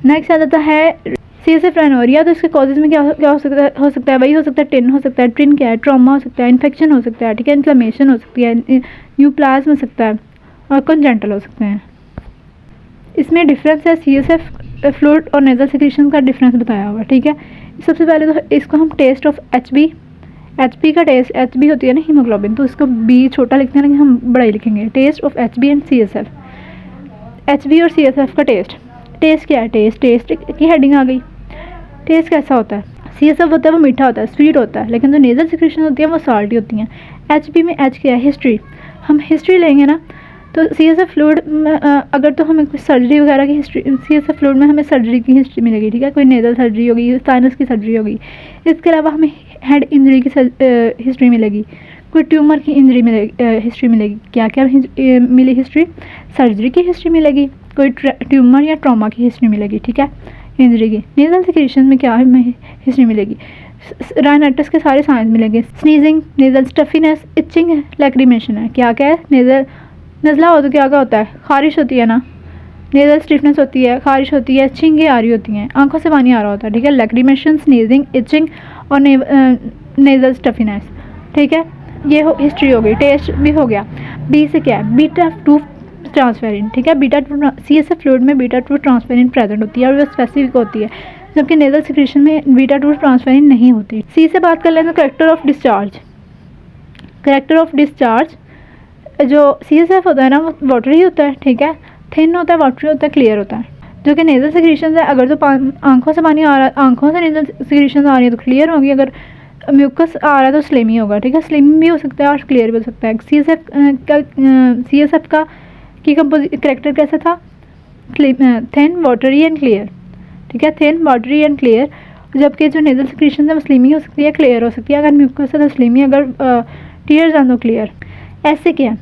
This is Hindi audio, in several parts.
नेक्स्ट आ जाता है CSF राइनोरिया। तो इसके कॉजेज़ में क्या हो सकता है वही हो सकता है टिन हो सकता है। टिन क्या है? ट्रॉमा हो सकता है, इन्फेक्शन हो सकता है, ठीक है, इन्फ्लेमेशन हो सकती है, न्यूप्लाज्म हो सकता है और कंजेंटल हो सकते हैं। इसमें डिफरेंस है CSF फ्लूइड और नेजल सिक्रीशन का डिफरेंस बताया हुआ, ठीक है। सबसे पहले तो इसको हम टेस्ट ऑफ HB का टेस्ट, HB होती है ना हीमोग्लोबिन, तो इसको B छोटा लिखते हैं लेकिन हम बड़ा ही लिखेंगे। Test of HB and CSF, HB और CSF का टेस्ट क्या है? टेस्ट की हेडिंग आ गई। टेस्ट कैसा होता है? CSF होता है वो मीठा होता है, स्वीट होता है, लेकिन जो नेजल सिक्रीशन होती है वो साल्टी होती हैं। HB में H क्या है? हिस्ट्री। हम हिस्ट्री लेंगे ना तो CSF फ्लूइड में अगर तो हमें कोई सर्जरी वगैरह की हिस्ट्री, CSF फ्लूइड में हमें सर्जरी की हिस्ट्री मिलेगी, ठीक है, कोई नेजल सर्जरी होगी, साइनस की सर्जरी होगी। इसके अलावा हमें हेड इंजरी की हिस्ट्री मिलेगी, कोई ट्यूमर की इंजरी हिस्ट्री मिलेगी। क्या क्या मिली हिस्ट्री? सर्जरी की हिस्ट्री मिलेगी, कोई ट्यूमर या ट्रॉमा की हिस्ट्री मिलेगी, ठीक है, इंजरी की। नेजल सिक्रीशन में क्या हमें हिस्ट्री मिलेगी? राइनाइटिस के सारे साइंस मिलेंगे। स्नीजिंग, नेजल स्टफीनेस, इचिंग है, लैक्रिमेशन है। क्या क्या है? नज़ला हो तो क्या क्या होता है? खारिश होती है ना, नेजल स्टिफनेस होती है, खारिश होती है, छिंगे आ रही होती हैं, आंखों से पानी आ रहा होता है, ठीक है, लैक्रिमेशन, स्नीजिंग, इचिंग और नेजल स्टफीनेस, ठीक है। ये हिस्ट्री हो गई। टेस्ट भी हो गया। बी से क्या है? बीटा-2 ट्रांसफेरिन, ठीक है। बीटा-2 CSF फ्लूइड में बीटा-2 ट्रांसफेरिन प्रेजेंट होती है और वो स्पेसिफिक होती है, जबकि नेजल सिक्रीशन में बीटा-2 ट्रांसफेरिन नहीं होती। सी से बात कर लें तो करेक्टर ऑफ डिस्चार्ज जो CSF होता है ना वो वाटरी होता है, ठीक है, थिन होता है, वाटरी होता है, क्लियर होता है। जो कि नेजल सिक्रीशन है, अगर तो आंखों से पानी आ रहा है, आंखों से नेजल सिक्रीशन आ रही है तो क्लियर होगी, अगर म्यूकस आ रहा है तो स्लेमी होगा, ठीक है, स्लेमी भी हो सकता है और क्लियर भी हो सकता है। CSF का की करेक्टर कैसा था? थिन, वाटरी एंड क्लियर, ठीक है, थिन, वाटरी एंड क्लियर। जबकि जो नेजल सिक्रीशन है वो स्लेमी हो सकती है, क्लियर हो सकती है। अगर म्यूकस है तो स्लेमी, अगर टीयर्स आन तो क्लियर। ऐसे क्या?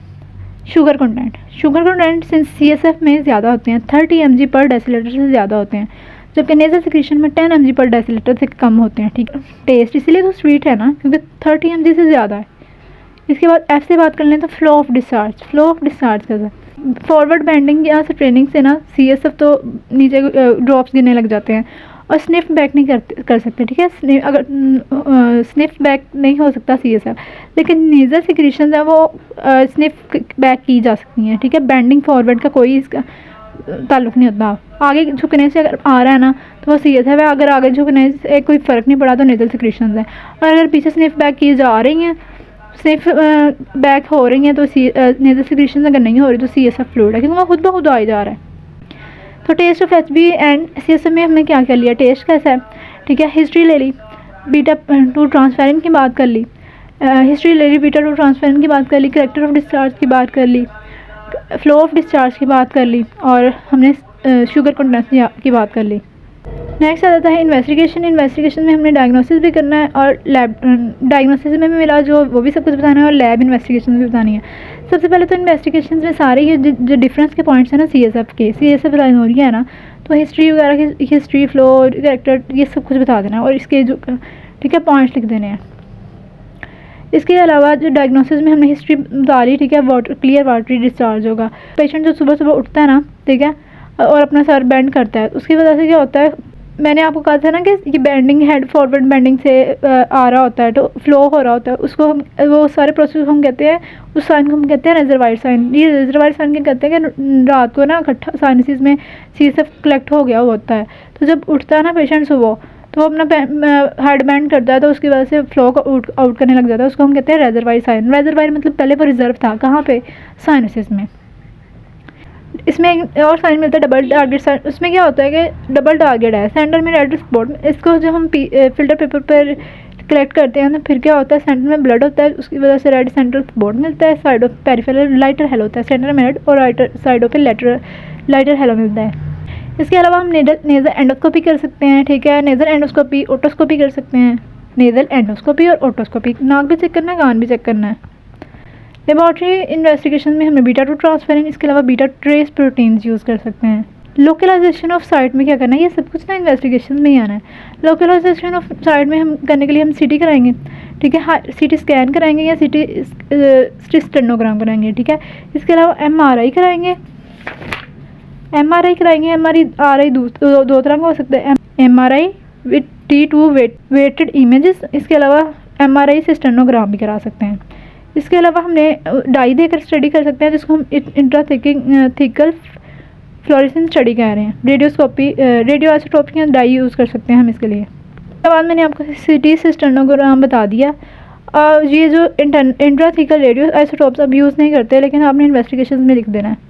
शुगर कंटेंट सिंस CSF में ज़्यादा होते हैं, 30 mg पर डेसीलीटर से ज़्यादा होते हैं, जबकि नेजल सिक्रीशन में 10 mg पर डेसीलीटर से कम होते हैं, ठीक है। टेस्ट इसीलिए तो स्वीट है ना, क्योंकि 30 mg से ज़्यादा है। इसके बाद F से बात कर लें तो फ्लो ऑफ डिस्चार्ज कैसा? फॉरवर्ड बेंडिंग या स्ट्रेनिंग से ना CSF तो नीचे ड्रॉप्स गिरने लग जाते हैं और स्निफ बैक नहीं कर सकते, ठीक है। स्निफ बैक नहीं हो सकता CSF, लेकिन नेजल सिक्रीशन है वो स्निफ बैक की जा सकती हैं, ठीक है। बेंडिंग फॉरवर्ड का कोई इसका ताल्लुक़ नहीं होता। आगे झुकने से अगर आ रहा है ना तो वो CSF है, अगर आगे झुकने से कोई फ़र्क नहीं पड़ा तो नेजल सिक्रीशन है। और अगर पीछे स्निफ बैक की जा रही हैं, स्निफ बैक हो रही हैं तो नेजल सिक्रीशन अगर नहीं हो रही तो CSF फ्लूइड है, क्योंकि वो खुद ब खुद आ जा रहा है। तो test of HB and CSF में हमने क्या कर लिया? टेस्ट कैसा है, ठीक है, हिस्ट्री ले ली, बीटा-2 ट्रांसफेरिन की बात कर ली, हिस्ट्री ले ली, बीटा-2 ट्रांसफेरिन की बात कर ली, करेक्टर ऑफ डिस्चार्ज की बात कर ली, फ्लो ऑफ डिस्चार्ज की बात कर ली और हमने शुगर कंटेंट की बात कर ली। नेक्स्ट आ जाता है इन्वेस्टिगेशन में हमने डायग्नोसिस भी करना है और लैब डायग्नोसिस में भी मिला जो वो भी सब कुछ बताना है और लैब इन्वेस्टिगेशन भी बतानी है। सबसे पहले तो इन्वेस्टिगेशन में सारे ये जो डिफरेंस के पॉइंट्स हैं ना CSF राइनोरिया है ना, तो हिस्ट्री वगैरह की हिस्ट्री, फ्लो, कैरेक्टर, ये सब कुछ बता देना है और इसके जो, ठीक है, पॉइंट्स लिख देने हैं। इसके अलावा जो डायग्नोसिस में हमने हिस्ट्री बता ली, ठीक है, क्लियर वाटरी डिस्चार्ज होगा। पेशेंट जो सुबह सुबह उठता है ना, ठीक है, और अपना सर बेंड करता है, उसकी वजह से क्या होता है, मैंने आपको कहा था ना कि ये बेंडिंग हेड फॉरवर्ड बेंडिंग से आ रहा होता है, तो फ्लो हो रहा होता है, उसको हम वो सारे प्रोसेस हम कहते हैं, उस साइन को हम कहते हैं रिजर्वायर साइन। ये रिजर्वायर साइन क्या कहते हैं कि रात को ना इकट्ठा साइनसिस में CSF कलेक्ट हो गया होता है, तो जब उठता है ना पेशेंट सुबह तो वो अपना हेड बेंड करता है, तो उसकी वजह से फ्लो को आउट करने लग जाता है, उसको हम कहते हैं रिजर्वायर साइन। रिजर्वायर मतलब पहले वो रिजर्व था, कहाँ पे? साइनसिस में। इसमें एक और साइन मिलता है डबल टारगेट साइन। उसमें क्या होता है कि डबल टारगेट है, सेंटर में रेड स्पॉट, इसको जो हम फिल्टर पेपर पर कलेक्ट करते हैं ना, फिर क्या होता है, सेंटर में ब्लड होता है, उसकी वजह से रेड सेंट्रल स्पॉट मिलता है, साइडों पे पेरिफेरल लाइटर हेलो होता है, सेंटर में रेड और राइटर साइडों पे लाइटर हेलो मिलता है। इसके अलावा हम नेजल एंडोस्कोपी कर सकते हैं, ठीक है, नेजल एंडोस्कोपी, ओटोस्कोपी कर सकते हैं, नेजल एंडोस्कोपी और ओटोस्कोपी, नाक भी चेक करना है, कान भी चेक करना है। लेबॉर्ट्री इन्वेस्टिगेशन में हमें बीटा-2 ट्रांसफेरिन, इसके अलावा बीटा ट्रेस प्रोटीन्स यूज़ कर सकते हैं। लोकलाइजेशन ऑफ साइट में क्या करना है, ये सब कुछ ना इन्वेस्टिगेशन में ही आना है। लोकलाइजेशन ऑफ साइट में हम करने के लिए हम CT कराएंगे, ठीक है, CT स्कैन कराएंगे या CT स्टेनोग्राम कराएंगे, ठीक है। इसके अलावा MRI कराएंगे, MRI कराएंगे, MRI दो तरह का हो सकता है, MRI with T2 weighted images, इसके अलावा MRI से स्टेनोग्राम भी करा सकते हैं। इसके अलावा हमने डाई देकर स्टडी कर सकते हैं जिसको हम इंट्राथिकल फ्लोरेसेंस स्टडी कह रहे हैं। रेडियो आइसोटोपिक डाई यूज़ कर सकते हैं हम इसके लिए। उसके बाद मैंने आपको CT से स्टेनोग्राम बता दिया। ये जो इंट्राथिकल रेडियो आइसोटोप्स अब यूज़ नहीं करते, लेकिन आपने इन्वेस्टिगेशन में लिख देना है।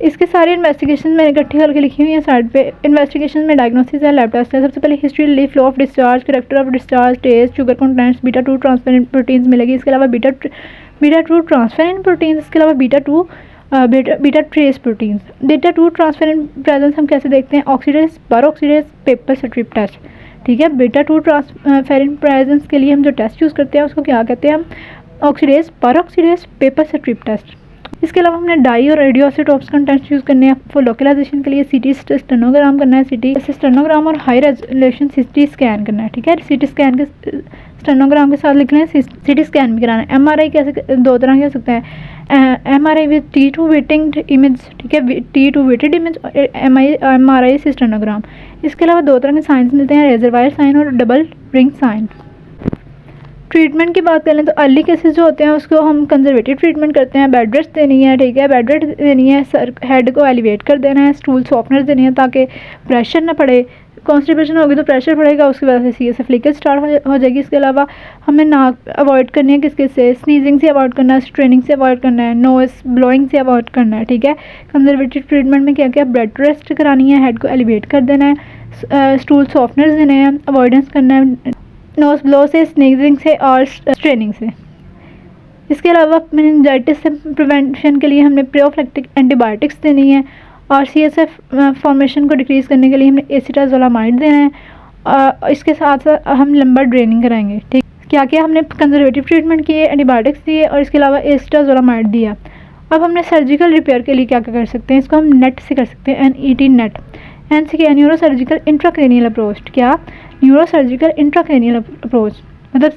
इसके सारे इन्वेस्टिगेशन मैंने इकट्ठी करके लिखी हुई है साइड पे। इन्वेस्टिगेशन में डायग्नोसिस है, लैब टेस्ट है। सबसे पहले history, relief, flow of discharge, character of discharge, test, sugar contents, beta two transferrin proteins मिलेगी। इसके अलावा बीटा-2 ट्रांसफेरेंट प्रोटीन्स, इसके अलावा beta trace proteins. Beta two transferrin presence हम कैसे देखते हैं? Oxidase, peroxidase, paper strip test. ठीक है, बीटा-2 ट्रांसफेरेंट प्रेजेंस के लिए हम जो टेस्ट यूज़ करते हैं उसको क्या कहते हैं हम? Oxidase, peroxidase, paper strip test. इसके अलावा हमने डाई और रेडियो आइसोटोप्स कंटेंट्स यूज़ करने हैं फॉर लोकलाइजेशन के लिए। CT स्टेनोग्राम करना है, CT स्टेनोग्राम और हाई रेजोल्यूशन CT स्कैन करना है। ठीक है, CT स्कैन के स्टेनोग्राम के साथ लिखना है, CT स्कैन भी कराना है। MRI कैसे, दो तरह के हो सकता है, MRI with T2 weighted image. ठीक है, T2 वेटेड इमेज और MRI से स्टेनोग्राम। इसके अलावा दो तरह के साइंस मिलते हैं, रेजरवायर साइन और डबल रिंग साइन। ट्रीटमेंट की बात करें तो अर्ली केसेस जो होते हैं उसको हम कंजर्वेटिव ट्रीटमेंट करते हैं। बेड रेस्ट देनी है, ठीक है, बेड रेस्ट देनी है, सर हेड को एलिवेट कर देना है, स्टूल सॉफ्टनर देनी है ताकि प्रेशर ना पड़े। कॉन्स्टिपेशन होगी तो प्रेशर पड़ेगा, उसकी वजह से CSF लीकेज स्टार्ट हो जाएगी। इसके अलावा हमें नाक अवॉइड करनी है, किसके से? स्नीजिंग से अवॉइड करना है, स्ट्रेनिंग से अवॉइड करना है, नोज ब्लोइंग से अवॉइड करना है। ठीक है, कंजर्वेटिव ट्रीटमेंट में क्या क्या? बेड रेस्ट करानी है, हेड को एलिवेट कर देना है, स्टूल सॉफ्टनर्स देने हैं, अवॉइडेंस करना है नोज ब्लो से, स्नीजिंग से और स्ट्रेनिंग से। इसके अलावा मेनिंजाइटिस से प्रिवेंशन के लिए हमने प्रोफिलैक्टिक एंटीबायोटिक्स देनी है और CSF फॉर्मेशन को डिक्रीज़ करने के लिए हमने एसिटाजोलामाइड देना है। इसके साथ साथ हम लंबर ड्रेनिंग कराएंगे। ठीक, क्या क्या हमने कंजर्वेटिव ट्रीटमेंट किए, एंटीबायोटिक्स दिए और इसके अलावा एसिटाजोलामाइड दिया। अब हमने सर्जिकल रिपेयर के लिए क्या क्या कर सकते हैं? इसको हम नेट से कर सकते हैं, NET नेट। N से क्या? Neuro surgical intracranial approach. क्या? न्यूरो सर्जिकल इंट्राक्रेनियल अप्रोच, मतलब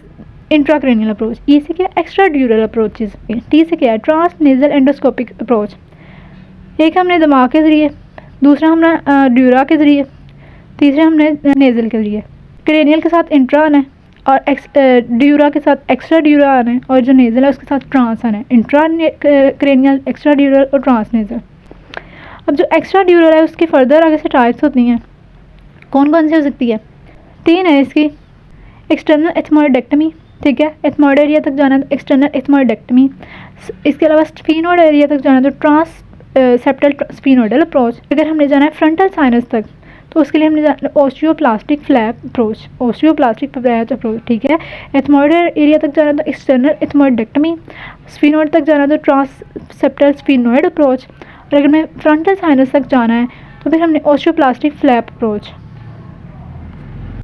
इंट्राक्रेनियल अप्रोच। E से क्या? Extra ड्यूरल approaches. T से क्या है? Transnasal endoscopic approach. एक हमने दिमाग के ज़रिए, दूसरा हमने ड्यूरा के ज़रिए, तीसरा हमने नेज़ल के ज़रिए। क्रेनियल के साथ इंट्रा आना है और ड्यूरा के साथ एक्स्ट्रा ड्यूरा आना है और जो नेज़ल है उसके साथ ट्रांस आना है। इंट्रा क्रेनियल, एक्स्ट्रा ड्यूरल और ट्रांस नेज़ल। अब जो एक्स्ट्रा ड्यूरल है उसकी फर्दर आगे से टाइप्स होती हैं। कौन कौन सी हो सकती है? 3 है इसकी। एक्सटर्नल एथमोइडेक्टमी, ठीक है, एथमोइड एरिया तक जाना है तो एक्सटर्नल एथमोइडेक्टमी। इसके अलावा स्फीनोइड एरिया तक जाना है तो ट्रांस सेप्टल स्फीनोइडल अप्रोच। अगर हमने जाना है फ्रंटल साइनस तक तो उसके लिए हमने जाना ओस्टियोप्लास्टिक फ्लैप अप्रोच, ओस्टियोप्लास्टिक फ्लैप अप्रोच। ठीक है, एथमोइड एरिया तक जाना तो एक्सटर्नल एथमोइडेक्टमी, स्फीनोइड तक जाना तो ट्रांस सेप्टल स्फीनोइड अप्रोच। और अगर हमें फ्रंटल साइनस तक जाना है तो फिर हमने ओस्टियोप्लास्टिक फ्लैप अप्रोच।